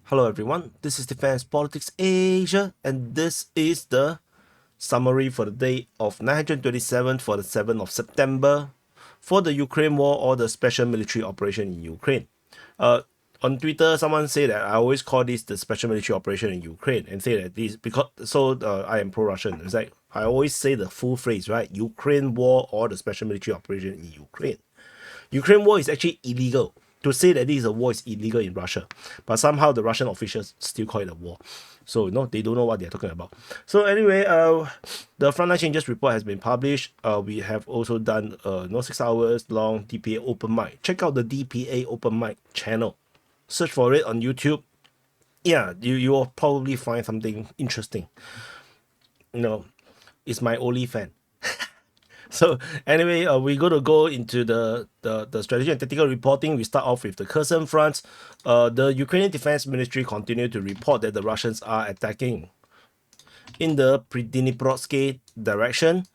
Hello everyone, this is Defense Politics Asia, and this is the summary for the day of 927 for the 7th of September for the Ukraine war or the special military operation in Ukraine. On Twitter, someone said that I always call this the special military operation in Ukraine and say that this because I am pro-Russian. It's like I always say the full phrase, right? Ukraine war or the special military operation in Ukraine. Ukraine war is actually illegal. To say that this is a war is illegal in Russia, but somehow the Russian officials still call it a war. So they don't know what they're talking about. So anyway, the Frontline Changes report has been published. We have also done 6 hours long DPA open mic. Check out the DPA open mic channel. Search for it on YouTube. Yeah, you will probably find something interesting. It's my only fan. So anyway, we're going to go into the strategy and tactical reporting. We start off with the Kherson front. The Ukrainian Defense Ministry continued to report that the Russians are attacking in the Pridniprovsk direction,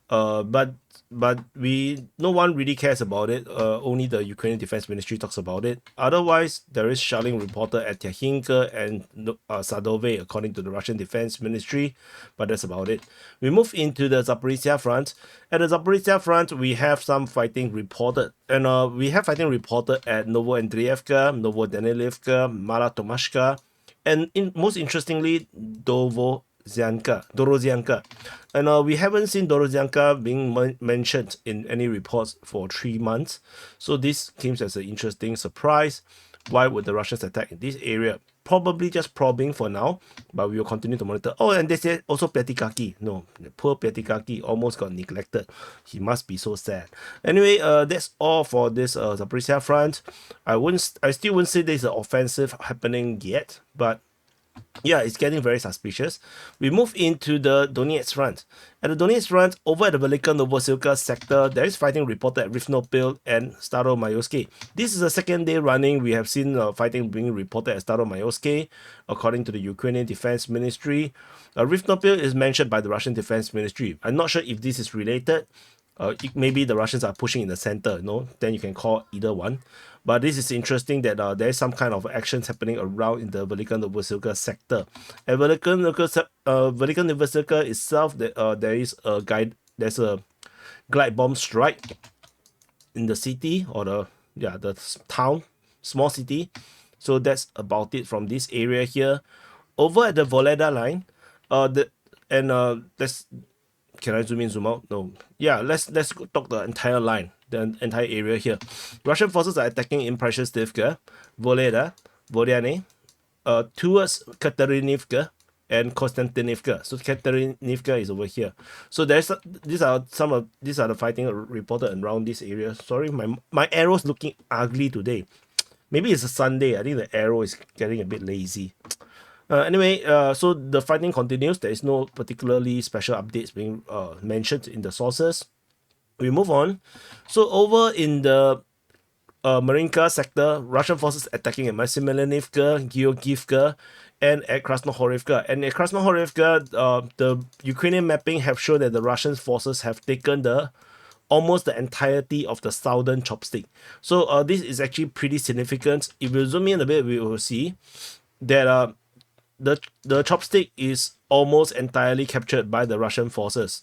but no one really cares about it. Only the Ukrainian Defense Ministry talks about it. Otherwise, there is shelling reported at Tyachinka and Sadove, according to the Russian Defense Ministry, but that's about it. We move into the Zaporizhia front. At the Zaporizhia front, we have some fighting reported, and we have fighting reported at Novoandreevka, Novodanilivka, Mala Tomashka, and most interestingly, Dorozhianka. And we haven't seen Dorozhianka being mentioned in any reports for 3 months. So this came as an interesting surprise. Why would the Russians attack in this area? Probably just probing for now, but we will continue to monitor. Oh, and they say also Petikaki. No, poor Petikaki almost got neglected. He must be so sad. Anyway, that's all for this Zaporizhia front. I still wouldn't say there's an offensive happening yet, but yeah, it's getting very suspicious. We move into the Donetsk front. At the Donetsk front, over at the Velika Novosilka sector, there is fighting reported at Rivnopil and Staromayorsky. This is the second day running. We have seen fighting being reported at Staromayorsky, according to the Ukrainian Defense Ministry. Rivnopil is mentioned by the Russian Defense Ministry. I'm not sure if this is related. Maybe the Russians are pushing in the center, then you can call either one. But this is interesting that there is some kind of actions happening around in the Velika Novosilka sector. At Velika Novosilka itself, there's a glide bomb strike in the city, or the town, small city. So that's about it from this area here. Over at the Voleda line, let's can I zoom in, zoom out? No. Yeah, let's talk the entire line, the entire area here. Russian forces are attacking in Prashestivka, Voleda, Volyane, towards Katerinivka and Konstantinivka. So Katerinivka is over here. So these are the fighting reported around this area. Sorry, my arrow's looking ugly today. Maybe it's a Sunday. I think the arrow is getting a bit lazy. Anyway, so the fighting continues. There is no particularly special updates being mentioned in the sources. We move on. So over in the Marinka sector, Russian forces attacking at Maximilianivka, Georgievka, and at Krasnohorivka. And at Krasnohorivka, the Ukrainian mapping have shown that the Russian forces have taken almost the entirety of the southern chopstick. So this is actually pretty significant. If we zoom in a bit, we will see that the chopstick is almost entirely captured by the Russian forces.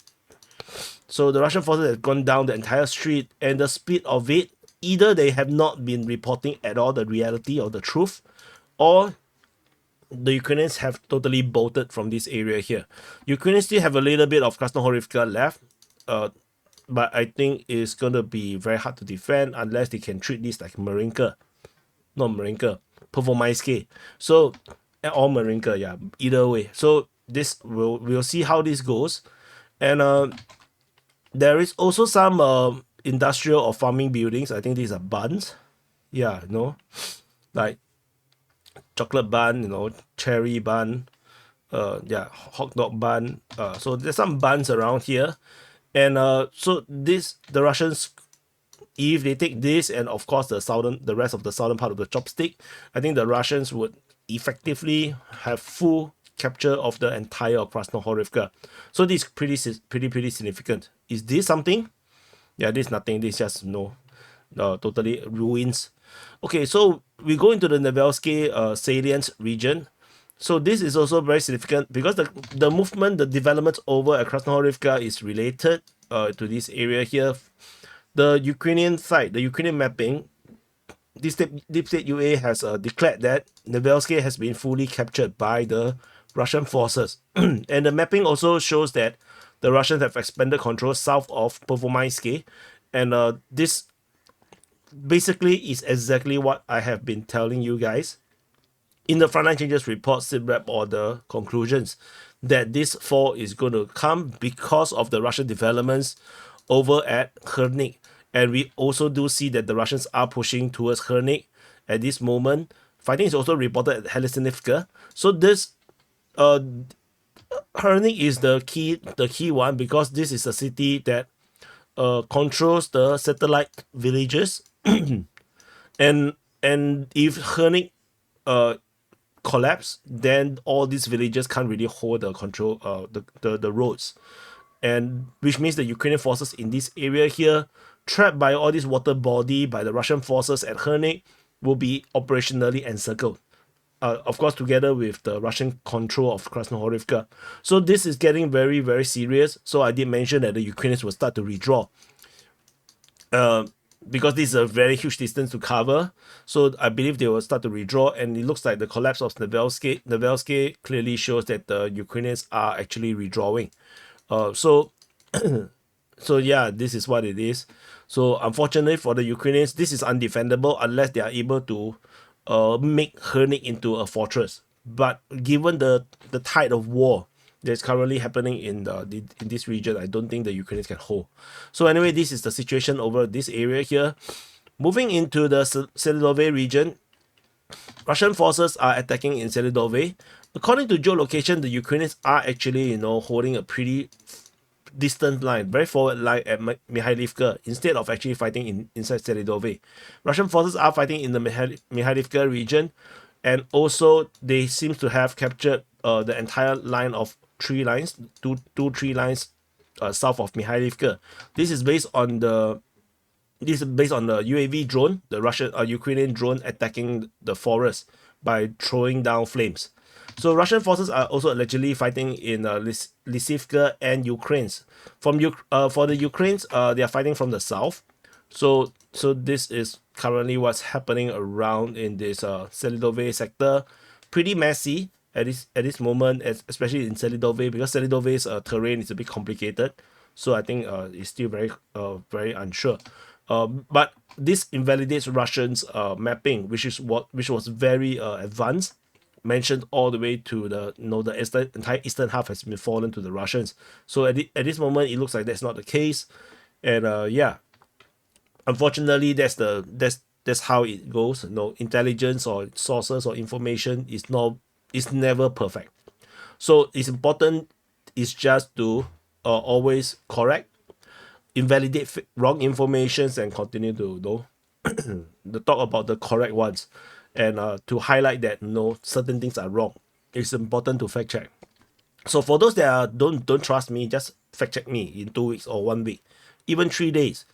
So the Russian forces have gone down the entire street, and the speed of it, either they have not been reporting at all the reality or the truth, or the Ukrainians have totally bolted from this area here. Ukrainians still have a little bit of Krasnohorivka left, but I think it's going to be very hard to defend unless they can treat this like Marinka. Not Marinka, Pervomaisky. So or Marinka, yeah, either way. So this we'll see how this goes. And there is also some industrial or farming buildings. I think these are buns. Yeah, like chocolate bun, cherry bun, hot dog bun. So there's some buns around here. And so the Russians, if they take this and of course the rest of the southern part of the chopstick, I think the Russians would effectively have full capture of the entire Krasnohorivka. So this is pretty significant. Is this something? Yeah, this is nothing. This is just totally ruins. Okay, so we go into the Nevelsky salient region. So this is also very significant because the movement, the development over at Krasnohorivka is related to this area here. The Ukrainian side, the Ukrainian mapping, Deep State UA has declared that Nevelsky has been fully captured by the Russian forces. And the mapping also shows that the Russians have expanded control south of Pervomaisky. And this basically is exactly what I have been telling you guys in the frontline changes report, SITREP, or the conclusions that this fall is going to come because of the Russian developments over at Hernik. And we also do see that the Russians are pushing towards Hernik at this moment. Fighting is also reported at Helisinivka. So this Hernik is the key one because this is a city that controls the satellite villages. and if Hernik collapse, then all these villages can't really hold the control the roads, and which means the Ukrainian forces in this area here, trapped by all this water body by the Russian forces at Hernik, will be operationally encircled. Of course, together with the Russian control of Krasnohorivka. So this is getting very, very serious. So I did mention that the Ukrainians will start to redraw. Because this is a very huge distance to cover, so I believe they will start to redraw, and it looks like the collapse of Nevelsky clearly shows that the Ukrainians are actually redrawing. So yeah, this is what it is. So unfortunately for the Ukrainians, this is undefendable unless they are able to make Hernik into a fortress. But given the tide of war that's currently happening in this region, I don't think the Ukrainians can hold. So anyway, this is the situation over this area here. Moving into the Selidove region, Russian forces are attacking in Selidove. According to geolocation, the Ukrainians are actually, holding a pretty distant line, very forward line at Mikhailivka instead of actually fighting inside Selidove. Russian forces are fighting in the Mikhailivka region, and also they seem to have captured the entire line of three lines, three lines south of Mikhailivka. This is based on the UAV drone, the Russian Ukrainian drone attacking the forest by throwing down flames. So Russian forces are also allegedly fighting in Lysivka and Ukraine's. For the Ukrainians, they are fighting from the south. So this is currently what's happening around in this Selidove sector. Pretty messy at this moment, especially in Selidove, because Selidove's terrain is a bit complicated. So I think it's still very unsure. But this invalidates Russians' mapping, which was very advanced, mentioned all the way to the entire eastern half has been fallen to the Russians. So at this moment, it looks like that's not the case, and yeah, unfortunately, that's how it goes. Intelligence or sources or information is never perfect. So it's important is just to always correct, invalidate wrong informations, and continue to talk about the correct ones, and to highlight that certain things are wrong. It's important to fact check. So for those that don't trust me, just fact check me in 2 weeks or 1 week, even 3 days.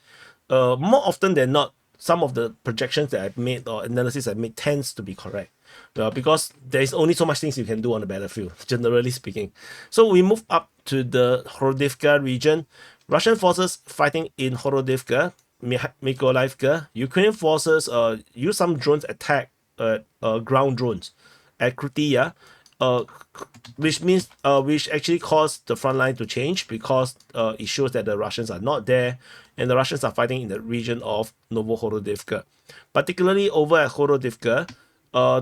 More often than not, some of the projections that I've made or analysis I've made tends to be correct. Because there's only so much things you can do on the battlefield, generally speaking. So we move up to the Horodivka region. Russian forces fighting in Horodivka, Mykolaiv. Ukrainian forces use some drones attack, ground drones at Krutiya, which actually caused the front line to change because it shows that the Russians are not there, and the Russians are fighting in the region of Novohorodivka. Particularly over at Horodivka,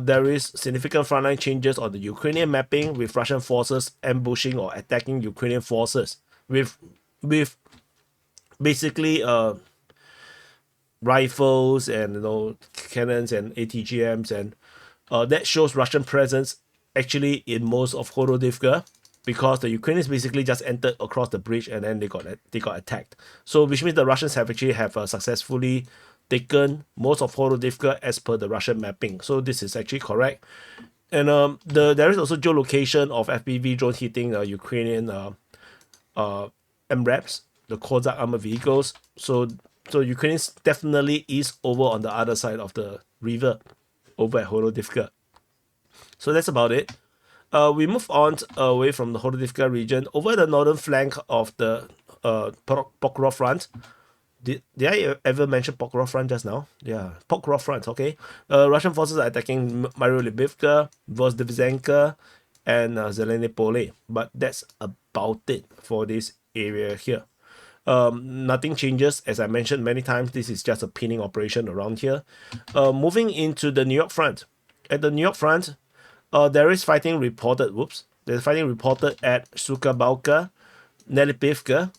there is significant frontline changes on the Ukrainian mapping, with Russian forces ambushing or attacking Ukrainian forces with basically rifles and cannons and ATGMs, and that shows Russian presence actually in most of Horodivka, because the Ukrainians basically just entered across the bridge and then they got attacked. So which means the Russians have successfully taken most of Horodivka as per the Russian mapping. So this is actually correct. And there is also geolocation of FPV drone hitting Ukrainian MRAPs, the Kozak armored vehicles. So So Ukraine definitely is over on the other side of the river, over at Horodivka. So that's about it. We move on away from the Horodivka region over the northern flank of the Pokrov front. Did I ever mention Pokrov front just now? Yeah, Pokrov front, okay. Russian forces are attacking Mariolibivka, Vozdevzenka, and Zelenopole. But that's about it for this area here. Nothing changes. As I mentioned many times, this is just a pinning operation around here. Moving into the New York front. At the New York front, there is fighting reported. There's fighting reported at Sukabalka, Nelipivka,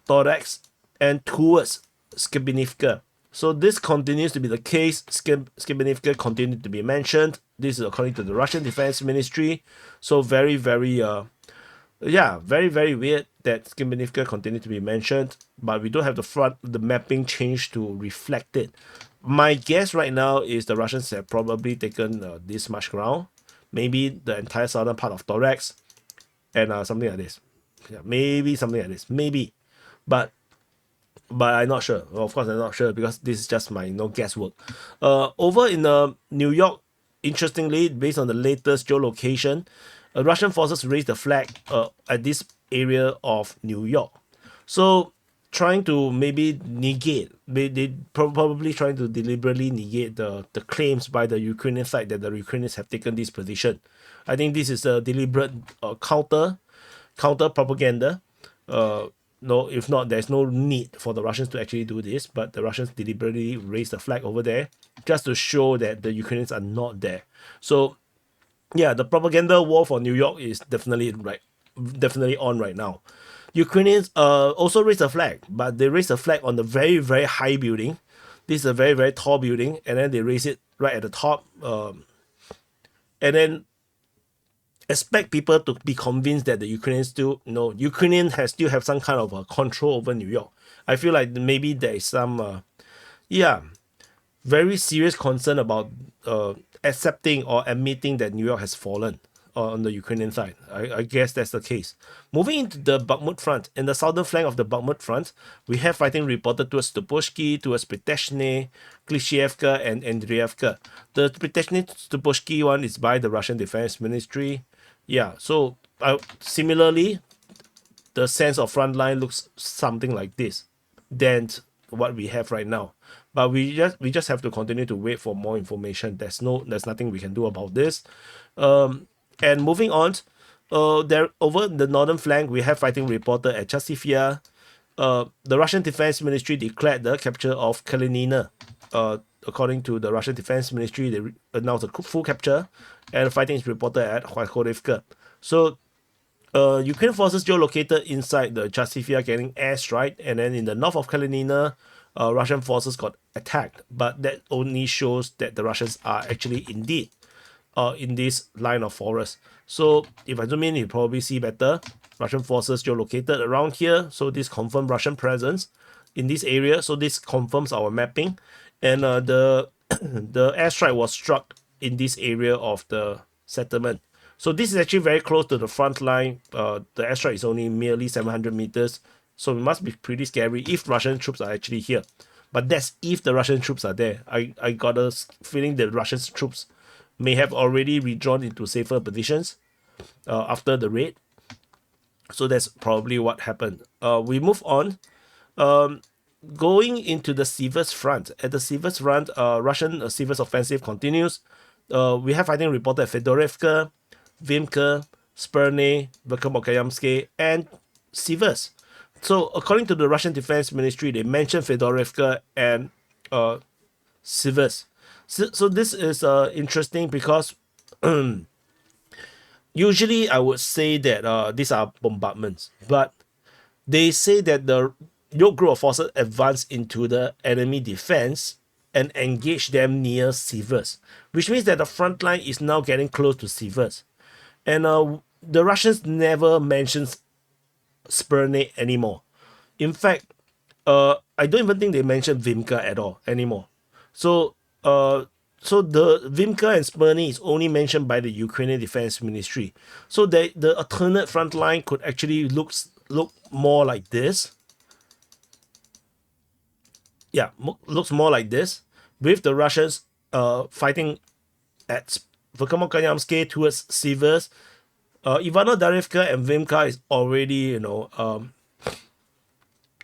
Thorax, and towards Skibinivka. So this continues to be the case. Skibinivka continued to be mentioned. This is according to the Russian Defense Ministry. So very, very very weird that Skibinivka continued to be mentioned, but we don't have the mapping change to reflect it. My guess right now is the Russians have probably taken this much ground, maybe the entire southern part of Thorax, and something like this. Yeah, maybe something like this, maybe, but I'm not sure. Well, of course, I'm not sure because this is just my guesswork. Over in New York, interestingly, based on the latest geolocation, Russian forces raised the flag at this area of New York. So trying to maybe negate, they probably trying to deliberately negate the claims by the Ukrainian side that the Ukrainians have taken this position. I think this is a deliberate counter propaganda. No, if not, there's no need for the Russians to actually do this, but the Russians deliberately raised the flag over there just to show that the Ukrainians are not there. So yeah, the propaganda war for New York is definitely on right now. Ukrainians also raised a flag, but they raised a flag on the very, very high building. This is a very, very tall building, and then they raise it right at the top, and then expect people to be convinced that the Ukrainians still have some kind of control over New York. I feel like maybe there is some very serious concern about accepting or admitting that New York has fallen on the Ukrainian side. I guess that's the case. Moving into the Bakhmut front, in the southern flank of the Bakhmut front, we have fighting reported towards Stuposhki, towards Priteshne, Klishevka, and Andreevka. The Priteshne-Stuposhki one is by the Russian Defense Ministry. Yeah, so similarly, the sense of front line looks something like this than what we have right now. But we just have to continue to wait for more information. There's nothing we can do about this. And moving on, there over the northern flank, we have fighting reported at Chasivya. The Russian Defense Ministry declared the capture of Kalinina. According to the Russian Defense Ministry, they announced a full capture, and fighting is reported at Khorivka. So Ukraine forces geolocated inside the Chasivya getting airstrike, and then in the north of Kalinina, Russian forces got attacked. But that only shows that the Russians are actually indeed in this line of forest. So if I zoom in, you probably see better. Russian forces geolocated around here. So this confirms Russian presence in this area. So this confirms our mapping. And the airstrike was struck in this area of the settlement. So this is actually very close to the front line. The airstrike is only merely 700 meters. So it must be pretty scary if Russian troops are actually here. But that's if the Russian troops are there. I got a feeling that Russian troops may have already withdrawn into safer positions after the raid. So that's probably what happened. We move on. Going into the Sivers front. At the Sivers front, Russian Sivers offensive continues. We have fighting reported at Fedorivka, Vimka, Sperne, Verkhovokayamsky, and Sivers. So according to the Russian Defense Ministry, they mentioned Fedorivka and Sivers. So this is interesting because usually I would say that these are bombardments, but they say that the your group of forces advanced into the enemy defense and engage them near Sivers, which means that the front line is now getting close to Sivers. And the Russians never mentions Sperne anymore. In fact, I don't even think they mentioned Vimka at all anymore. So the Vimka and Sperne is only mentioned by the Ukrainian Defense Ministry. So the alternate front line could actually look more like this. yeah, looks more like this, with the Russians fighting at Verkhovno towards Sivers. Ivano Darivka and Vimka is already,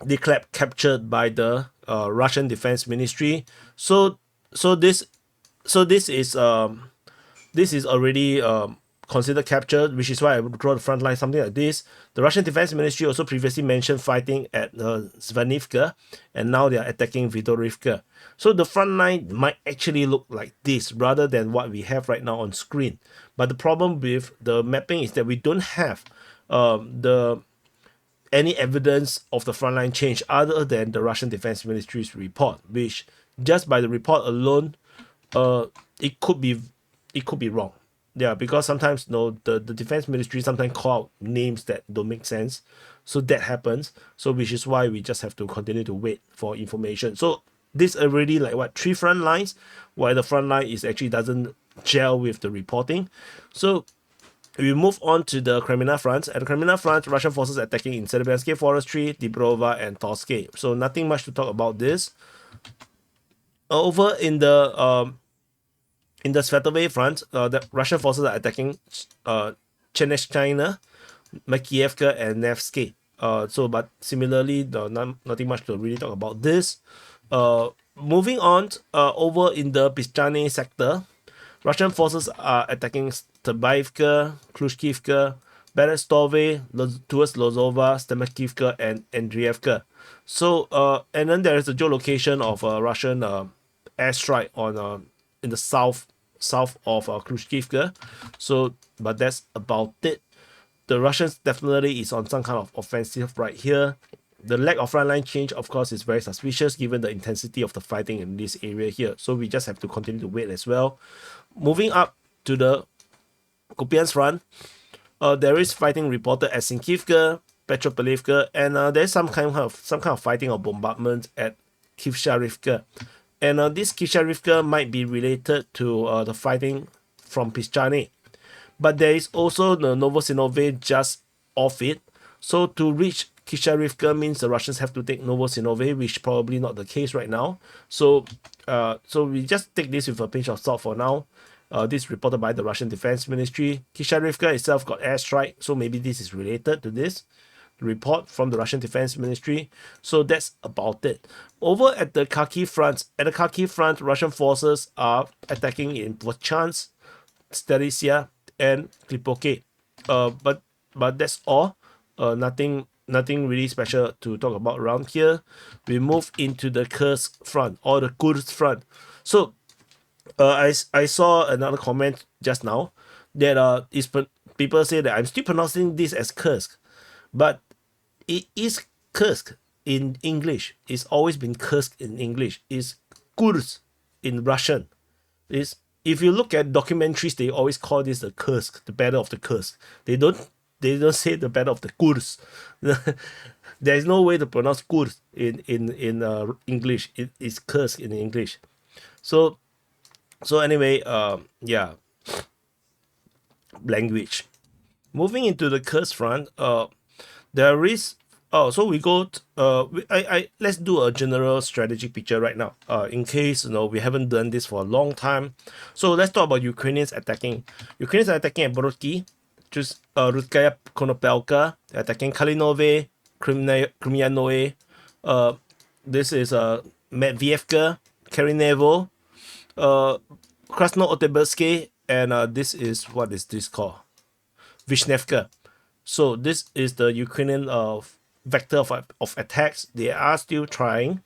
declared captured by the Russian Defense Ministry. So so this this is already considered captured, which is why I would draw the front line something like this. The Russian Defense Ministry also previously mentioned fighting at Zvanivka, and now they are attacking Vidorivka. So the front line might actually look like this rather than what we have right now on screen. But the problem with the mapping is that we don't have the any evidence of the frontline change other than the Russian Defense Ministry's report, which just by the report alone, uh, it could be wrong. Yeah, because sometimes the defense ministry sometimes call out names that don't make sense. So that happens. So which is why we just have to continue to wait for information. So this already like what 3 front lines, while the front line is actually doesn't gel with the reporting. So we move on to the Kremina front. At the Kremina front, Russian forces attacking in Serbiansky Forestry, Dibrova, and Torske. So nothing much to talk about this. Over in the Svetove front, the Russian forces are attacking Cheneshchina, Makievka, and Nevsky. But similarly, nothing much to really talk about this. Moving on, over in the Pischane sector, Russian forces are attacking Stabaivka, Klushkivka, Berestove, towards Lozova, Stemakivka, and Andrievka. So, and then there is a geolocation of a Russian airstrike on in the south of Klushkivka. So, but that's about it. The Russians definitely is on some kind of offensive right here. The lack of frontline change, of course, is very suspicious given the intensity of the fighting in this area here. So we just have to continue to wait as well. Moving up to the Kupiansk front, there is fighting reported at Sinkivka, Petropavlivka, and there's some kind of fighting or bombardment at Kivsharivka. And this Kivsharivka might be related to the fighting from Pischane. But there is also the Novosinove just off it. So to reach Kisharivka means the Russians have to take Novosinove, which probably not the case right now. So we just take this with a pinch of salt for now. This is reported by the Russian Defense Ministry. Kisharivka itself got airstrike, so maybe this is related to this report from the Russian Defense Ministry. So that's about it. Over at the Kharkiv front, Russian forces are attacking in Volchansk, Stelisia, and Klipoke. But that's all. Nothing really special to talk about around here. We move into the Kursk front or the Kursk front. So I saw another comment just now that people say that I'm still pronouncing this as Kursk, but it is Kursk in English. It's always been Kursk in English. It's Kursk in Russian. It's if you look at documentaries, they always call this the Kursk, the Battle of the Kursk. They don't say the Battle of the Kursk. There is no way to pronounce Kursk in English. It is Kursk in English. So anyway, yeah, language. Moving into the Kursk front, there is. Oh, so we go. Let's do a general strategic picture right now. In case we haven't done this for a long time. So let's talk about Ukrainians attacking. Ukrainians are attacking at Borodki, just Rudskaya Konopelka, attacking Kalinove, Krymyanoe. This is Medvedevka, Karinevo, Krasno-Otebersky, and this is what is this called? Vishnevka. So this is the Ukrainian vector of attacks. They are still trying.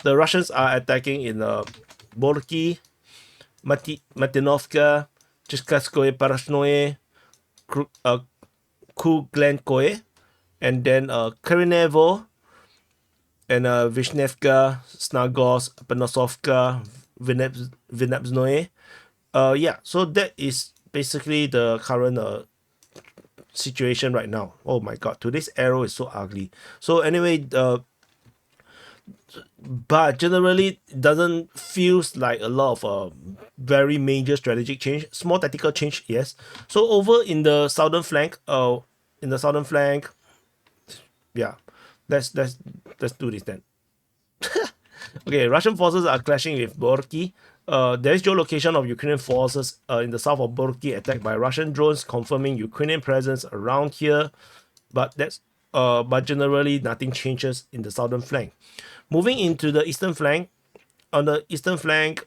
The Russians are attacking in Borki, Matinovka, Chikaskoye Parashnoye, Kuglenkoye, and then Karinevo, and Vishnevka, Snagos, Panosovka, Vinebznoye. Yeah, so that is basically the current situation right now. Oh my god, today's arrow is so ugly. So anyway, but generally it doesn't feels like a lot of very major strategic change. Small tactical change, yes. So over in the southern flank, yeah, let's do this then. Okay, Russian forces are clashing with Borky. There is geolocation of Ukrainian forces in the south of Borky attacked by Russian drones, confirming Ukrainian presence around here. But generally nothing changes in the southern flank. Moving into the eastern flank, on the eastern flank,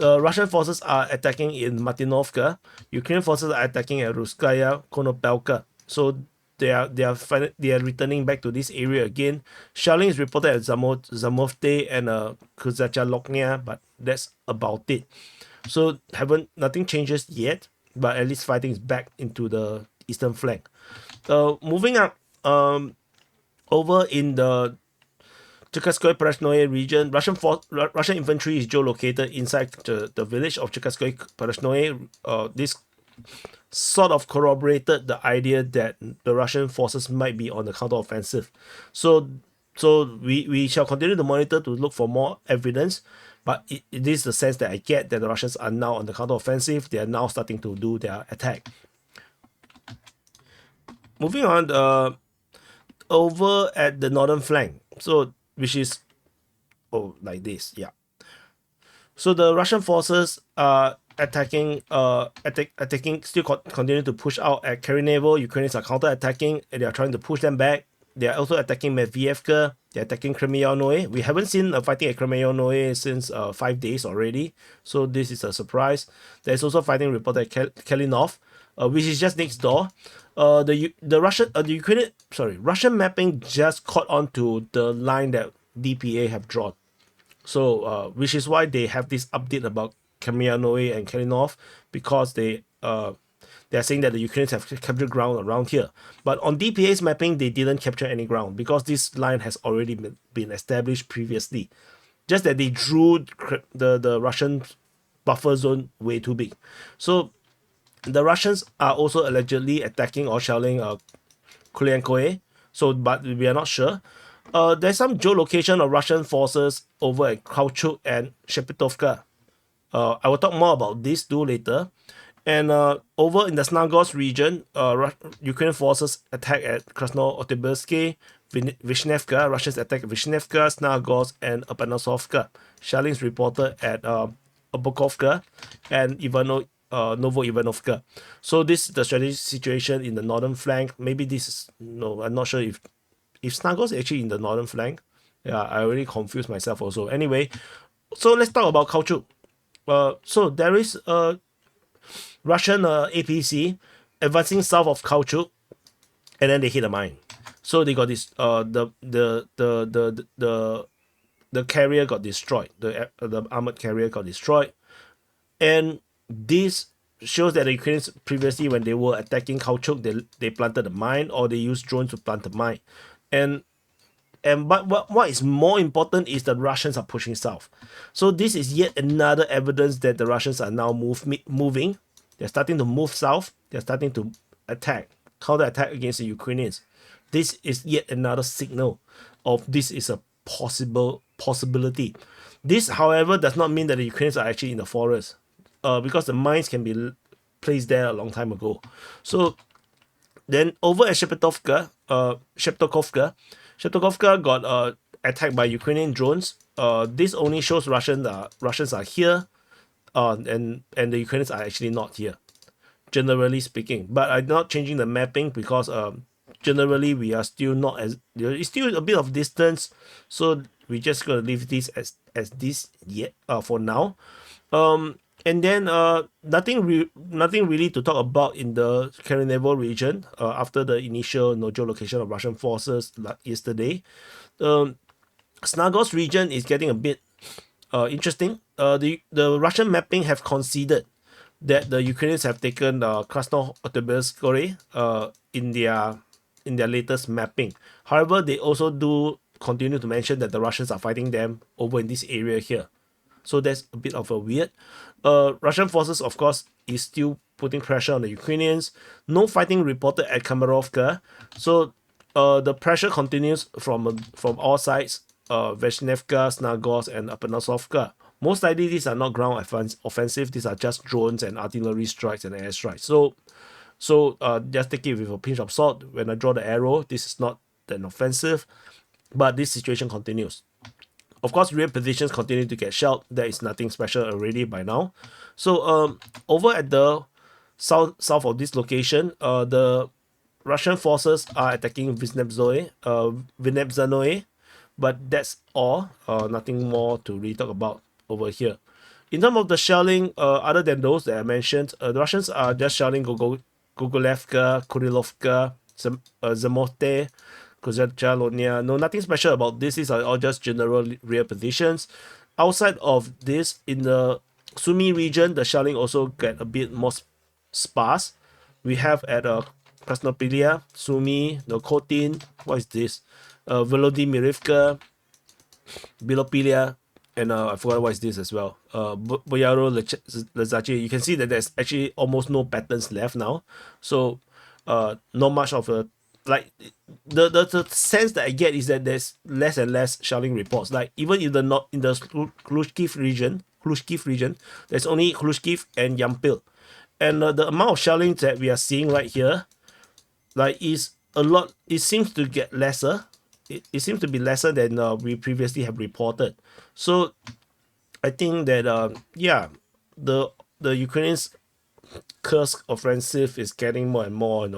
Russian forces are attacking in Martinovka. Ukrainian forces are attacking at Ruskaya Konopelka. So they are returning back to this area again. Shelling is reported at Zamovte and Kuzacha Loknia, but that's about it. So nothing changes yet, but at least fighting is back into the eastern flank. Moving up, over in the Cherkasskoye Parashnoye region, Russian infantry is geolocated inside the village of Cherkasskoye Parashnoye. This sort of corroborated the idea that the Russian forces might be on the counteroffensive. So we shall continue to monitor to look for more evidence, but it is the sense that I get that the Russians are now on the counteroffensive. They are now starting to do their attack. Moving on, over at the northern flank, so which is like this, yeah. So the Russian forces are attacking, still continue to push out at Kirinevo. Ukrainians are counter-attacking, and they are trying to push them back. They are also attacking Medvedevka. They're attacking Kremyaonoe. We haven't seen fighting at Kremyaonoe since 5 days already, so this is a surprise. There's also fighting reported at Kalinov, which is just next door. Russian mapping just caught on to the line that DPA have drawn. So, which is why they have this update about Kremyaonoe and Kalinov, because they are saying that the Ukrainians have captured ground around here. But on DPA's mapping, they didn't capture any ground because this line has already been established previously. Just that they drew the Russian buffer zone way too big. So the Russians are also allegedly attacking or shelling Kulyankoe. So, but we are not sure. There's some geolocation of Russian forces over at Kravchuk and Shepetovka. I will talk more about this too later. And over in the Snagorsk region, Ukrainian forces attack at Krasno-Otyabrsky, Vishnevka. Russians attack Vishnevka, Snagorsk, and Apanasovka. Shelling is reported at Obokovka and Novo-Ivanovka. So this is the strategic situation in the northern flank. Maybe this is, no, I'm not sure if Snagorsk is actually in the northern flank. Yeah, I already confused myself also. Anyway, so let's talk about Kravchuk. So there is a Russian APC advancing south of Kravchuk, and then they hit a mine. So they got this. The carrier got destroyed. The armored carrier got destroyed, and this shows that the Ukrainians previously, when they were attacking Kravchuk, they planted a mine, or they used drones to plant a mine. But what is more important is the Russians are pushing south. So this is yet another evidence that the Russians are now moving. They're starting to move south. They're starting to counter-attack against the Ukrainians. This is yet another signal of this is a possibility. This, however, does not mean that the Ukrainians are actually in the forest, because the mines can be placed there a long time ago. So then over at Sheptovka got attacked by Ukrainian drones. This only shows Russians are here, and the Ukrainians are actually not here, generally speaking. But I'm not changing the mapping because generally we are still not as, it's still a bit of distance, so we just gonna leave this as this yet for now. And then nothing really to talk about in the Kirinevo region after the initial geolocation of Russian forces yesterday. Snagorsk region is getting a bit interesting. The Russian mapping have conceded that the Ukrainians have taken Krasno-Otyabrsky in their latest mapping. However, they also do continue to mention that the Russians are fighting them over in this area here. So that's a bit of a weird. Russian forces, of course, is still putting pressure on the Ukrainians. No fighting reported at Kamarovka. So the pressure continues from all sides. Veshnevka, Snagorsk, and Apanasovka. Most likely these are not ground offensive. These are just drones and artillery strikes and airstrikes. So just take it with a pinch of salt. When I draw the arrow, this is not an offensive. but this situation continues. Of course, rear positions continue to get shelled. There is nothing special already by now. So over at the south of this location, the Russian forces are attacking Vinnytsia, but that's all. Nothing more to really talk about over here. In terms of the shelling, other than those that I mentioned, the Russians are just shelling Gogolevka, Kurilovka, Zamote, Kozhachalonia. No, nothing special about this. These are all just general rear positions. Outside of this, in the Sumy region, the shelling also get a bit more sparse. We have at Krasnopilia, Sumy, the Kotin. What is this? Volodymyrivka, Bilopilia, and I forgot what is this as well. Boyaro Lezache. You can see that there's actually almost no patterns left now. So not much of a like the sense that I get is that there's less and less shelling reports. Like even in the not in the Khrushchev region, there's only Khrushchev and Yampil, and the amount of shelling that we are seeing right here, like is a lot. It seems to get lesser. It seems to be lesser than we previously have reported. So I think that yeah, the Ukrainians Kursk offensive is getting more and more,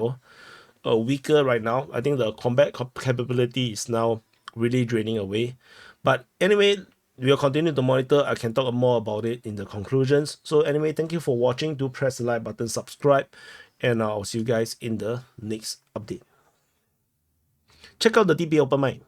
weaker right now. I think the combat capability is now really draining away. But anyway, we'll continue to monitor. I can talk more about it in the conclusions. So anyway, thank you for watching. Do press the like button, subscribe, and I'll see you guys in the next update. Check out the DP Open Mic.